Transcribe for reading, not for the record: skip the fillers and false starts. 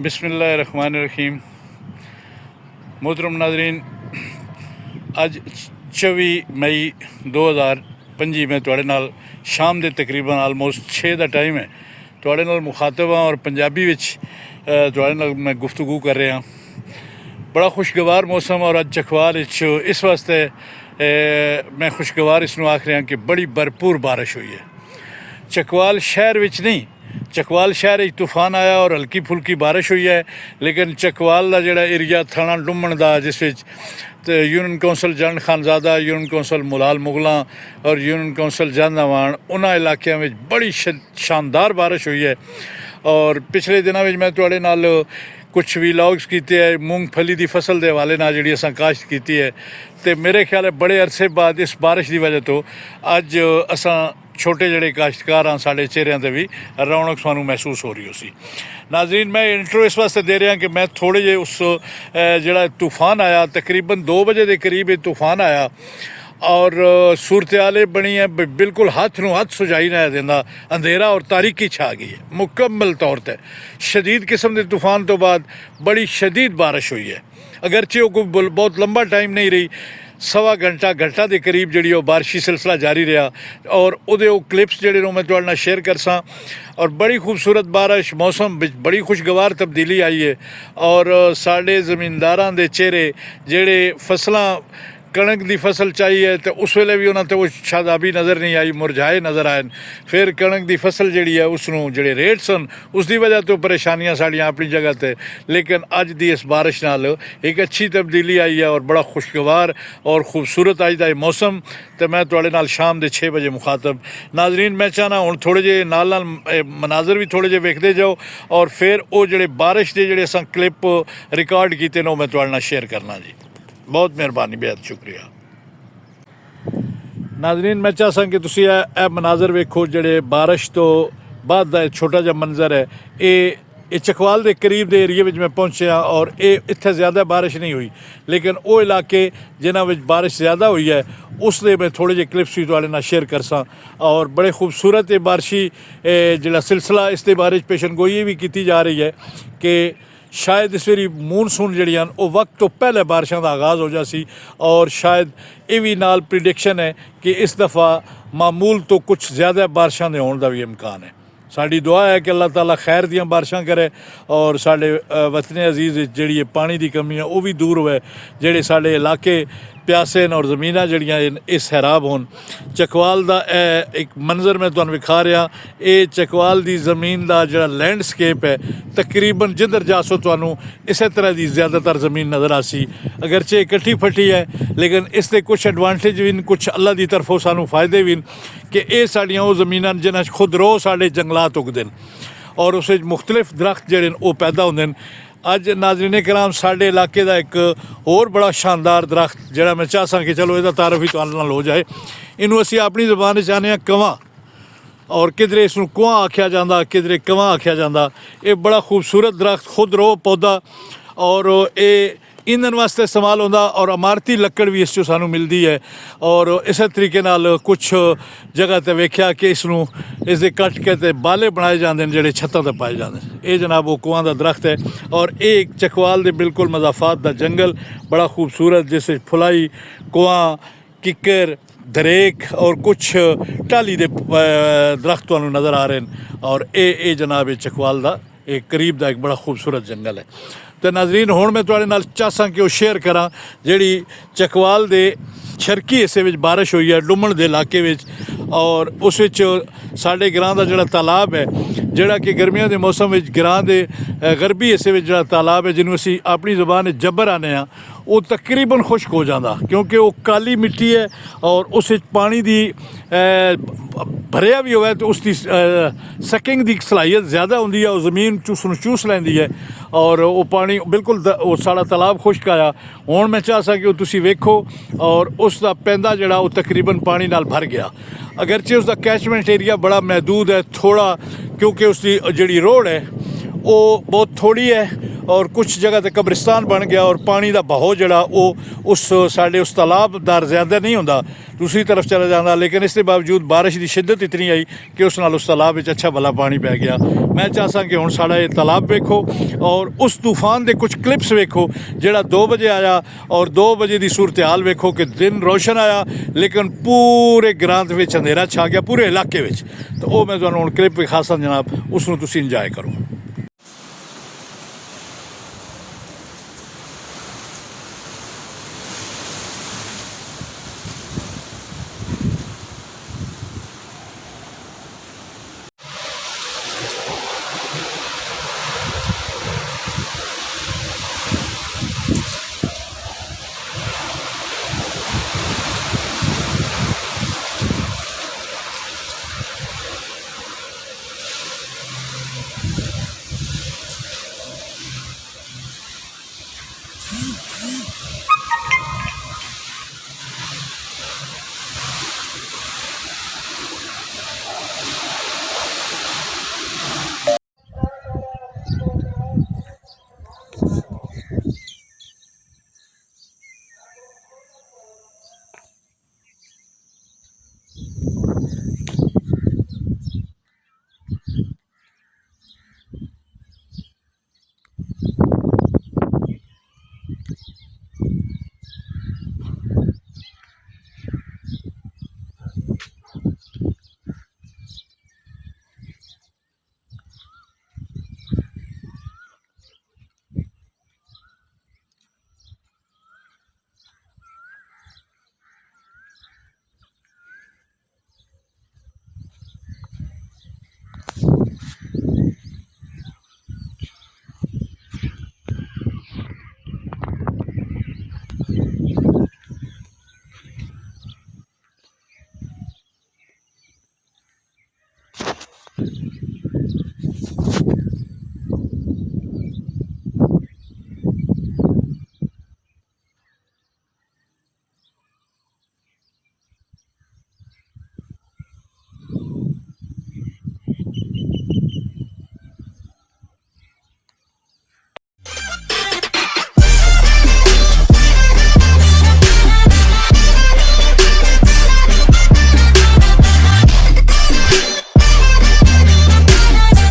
बिस्मिल्लाहिर्रहमानिर्रहीम। मोहतरम नाज़रीन, अज 24 मई 2025 में तुहाडे नाल शाम के तकरीबन आलमोस्ट 6 का टाइम है तुहाडे नाल मुखातब हाँ और पंजाबी विच तुहाडे नाल मैं गुफ्तगू कर रहा। बड़ा खुशगवार मौसम और अज चकवाल इस वास्ते मैं खुशगवार इसनूं आख रहा कि बड़ी भरपूर बारिश हुई है। चकवाल शहर विच नहीं, चकवाल शहर तूफान आया और हल्की फुल्की बारिश हुई है, लेकिन चकवाल का जोड़ा एरिया थाना डुमन का जिस यूनियन कौंसल जन खानजादा, यूनियन कौंसल मुलाल मुगलों और यूनियन कौंसल जानवान उन्होंने इलाकों में बड़ी शानदार बारिश हुई है। और पिछले दिनों में मैं तुहाडे नाल कुछ वीलॉग्स किए है मूंगफली की फसल के हवाले नाल जिहड़ी असां काश्त की है, तो मेरे ख्याल है बड़े अरसे बाद इस बारिश की वजह तो अज असां छोटे जोड़े काश्तकार हाँ, साढ़े चेहरिया पर भी रौनक सानू महसूस हो रही हो सी। नाज़रीन, मैं इंट्रो इस वास्ते दे रहा कि मैं थोड़े जे उस जोड़ा तूफान आया तकरीबन 2 बजे के करीब ये तूफान आया और सूरत हाल बनी है बिल्कुल हाथ नूं हाथ सुझाई ना देंदा, अंधेरा और तारीकी छा गई है मुकम्मल तौर पर। शदीद किस्म के तूफान तो बाद बड़ी शदीद बारिश हुई है, अगरचे वो कोई बहुत लंबा टाइम नहीं रही, सवा घंटा के करीब जी बारिशी सिलसिला जारी रहा। और वो क्लिप्स जोड़े मैं तुहाडे नाल शेयर करसा। और बड़ी खूबसूरत बारिश, मौसम बड़ी खुशगवार तब्दीली आई है और साढ़े जमींदारां दे चेहरे जेड़े फसलां कणक की फसल चाहिए तो उस वेले भी उन्होंने वो शादाबी नज़र नहीं आई, मुरझाए नज़र आए। फिर कणक की फसल जी है उसनों जोड़े रेट सन उसकी वजह तो परेशानियां साड़ियाँ अपनी जगह पर, लेकिन अज की इस बारिश नाल एक अच्छी तब्दीली आई है और बड़ा खुशगवार और खूबसूरत अज का मौसम। तो मैं तुहाडे नाल शाम के 6 बजे मुखातब। नाज़रीन, मैं चाहना हुण थोड़े जे नाल मनाजर भी थोड़े जे वेखदे जाओ और फिर वो जोड़े बारिश के जोड़े असां क्लिप रिकॉर्ड किए मैं तुहाडे नाल शेयर करना जी। बहुत मेहरबानी, बेहद शुक्रिया। नाज़रीन, मैं चाहता कि तुसीं ए मनाजर वेखो जोड़े बारिश तो बाद का छोटा जा मंजर है। ये चकवाल के करीब के एरिए में मैं पहुँचा और ये इत्थे ज़्यादा बारिश नहीं हुई, लेकिन वो इलाके जिन्हां विच बारिश ज़्यादा हुई है उस दे मैं थोड़े जे क्लिप्स भी तुहाडे नाल शेयर करसा। और बड़े खूबसूरत ये बारिशी जिहड़ा सिलसिला इसके बारे पेशन गोई भी की जा रही है कि शायद इस बारी मूनसून जड़ियां वो वक्त तो पहले बारिशों का आगाज़ हो जासी और शायद ये भी नाल प्रिडिक्शन है कि इस दफ़ा मामूल तो कुछ ज़्यादा बारिशों के होने का भी इम्कान है। साड़ी दुआ है कि अल्लाह ताला खैर दियां बारिशां करे और साढ़े वतने अजीज़ जी पानी की कमी है वो भी दूर हुए, जेड़े साढ़े इलाके प्यासे और ज़मीनां जड़ियां इस सैराब होन। चकवाल का एक मंजर मैं तुहानूं विखा रहा, ये चकवाल की ज़मीन का जो लैंडस्केप है तकरीबन जिधर जासो तुहानूं इस तरह की ज़्यादातर ज़मीन नज़र आसी, अगरचे कट्ठी फट्टी है लेकिन इसके कुछ एडवांटेज भी कुछ अल्लाह की तरफों सानूं फ़ायदे भी कि ये साड़ियाँ वो ज़मीनां जिन्हां खुद रो साढ़े जंगलात उगदे और उस मुख्तलिफ दरख्त जोड़े वो पैदा होंदे। अज नाज़रीन कराम साढ़े इलाके का एक होर बड़ा शानदार दरख्त जोड़ा मैं चाहता कि चलो इसका तारफ ही तुहाडे नाल हो जाए। इनू असी अपनी ज़बान चाहते कंवा और किधरे इसनूं कुआं आख्या जाता, किधरे कंवा आख्या जाता। ये बड़ा खूबसूरत दरख्त खुद रो पौधा और ये ईंधन वास्ते इस्तेमाल होता और इमारती लकड़ भी इस सानू मिलती है। और इस तरीके नाल कुछ जगह पर वेख्या कि इसनूं इसके कट के ते बाले बनाए जाते हैं जोड़े छत्तां ते पाए जाते हैं। ये जनाब वो कुआं का दरख्त है और ये चकवाल के बिल्कुल मज़ाफात का जंगल बड़ा खूबसूरत जिस फुलाई कुआं किक्कर दरेक और कुछ टाली के दरख्त तुहानूं नज़र आ रहे हैं। और ये जनाब ये चकवाल का एक करीब का एक बड़ा खूबसूरत जंगल है। तो नाज़रीन, हुण मैं तुहाडे नाल चाहता कि वो शेयर करा जिहड़ी चकवाल दे शरकी हिस्से में बारिश हुई है डुमन के इलाके में। और उस साढ़े ग्रां का जोड़ा तालाब है जोड़ा कि गर्मियों के मौसम में ग्रां के गरबी हिस्से में जो तालाब है जिन्होंने असी अपनी ज़बान जब्बर आने वो तकरीबन खुश्क हो जाता क्योंकि वो काली मिट्टी है और उस पानी की भरिया भी होवे तो उसकी सकिंग की सलाहियत ज़्यादा होंदी है, वो ज़मीन चूस लैंदी है और वो पानी बिल्कुल वो साड़ा तालाब खुश्क आया। हुण मैं चाहता कि तुसी वेखो और उसका पैंदा जोड़ा वो तकरीबन पानी नाल भर गया, अगरचे उसका कैचमेंट एरिया बड़ा महदूद है थोड़ा, क्योंकि उसकी जी रोड है वो बहुत थोड़ी है ਔਰ ਕੁਝ ਜਗ੍ਹਾ ਤੇ ਕਬਰਿਸਤਾਨ ਬਣ ਗਿਆ ਔਰ ਪਾਣੀ ਦਾ ਬਹਾਓ ਜਿਹੜਾ ਉਹ ਉਸ ਸਾਡੇ ਉਸ ਤਾਲਾਬ ਦਾ ਜ਼ਿਆਦਾ ਨਹੀਂ ਹੁੰਦਾ, ਦੂਸਰੀ ਤਰਫ ਚਲਾ ਜਾਂਦਾ। ਲੇਕਿਨ ਇਸ ਦੇ ਬਾਵਜੂਦ ਬਾਰਿਸ਼ ਦੀ ਸ਼ਿੱਦਤ ਇਤਨੀ ਆਈ ਕਿ ਉਸ ਨਾਲ ਉਸ ਤਾਲਾਬ ਵਿੱਚ ਅੱਛਾ ਭਲਾ ਪਾਣੀ ਪੈ ਗਿਆ। ਮੈਂ ਚਾਹਸਾਂ ਕਿ ਹੁਣ ਸਾਡਾ ਇਹ ਤਾਲਾਬ ਵੇਖੋ ਔਰ ਉਸ ਤੂਫਾਨ ਦੇ ਕੁਝ ਕਲਿੱਪਸ ਵੇਖੋ ਜਿਹੜਾ 2 ਵਜੇ ਆਇਆ ਔਰ 2 ਵਜੇ ਦੀ ਸੂਰਤ ਹਾਲ ਵੇਖੋ ਕਿ ਦਿਨ ਰੋਸ਼ਨ ਆਇਆ ਲੇਕਿਨ ਪੂਰੇ ਗ੍ਰਾਂਤ ਵਿੱਚ ਅੰਧੇਰਾ ਛਾ ਗਿਆ, ਪੂਰੇ ਇਲਾਕੇ ਵਿੱਚ। ਤਾਂ ਉਹ ਮੈਂ ਤੁਹਾਨੂੰ ਹੁਣ ਕਲਿੱਪ ਵਿਖਾ ਸਕਦਾ ਜਨਾਬ, ਉਸ ਨੂੰ ਤੁਸੀਂ ਇੰਜੋਏ ਕਰੋ।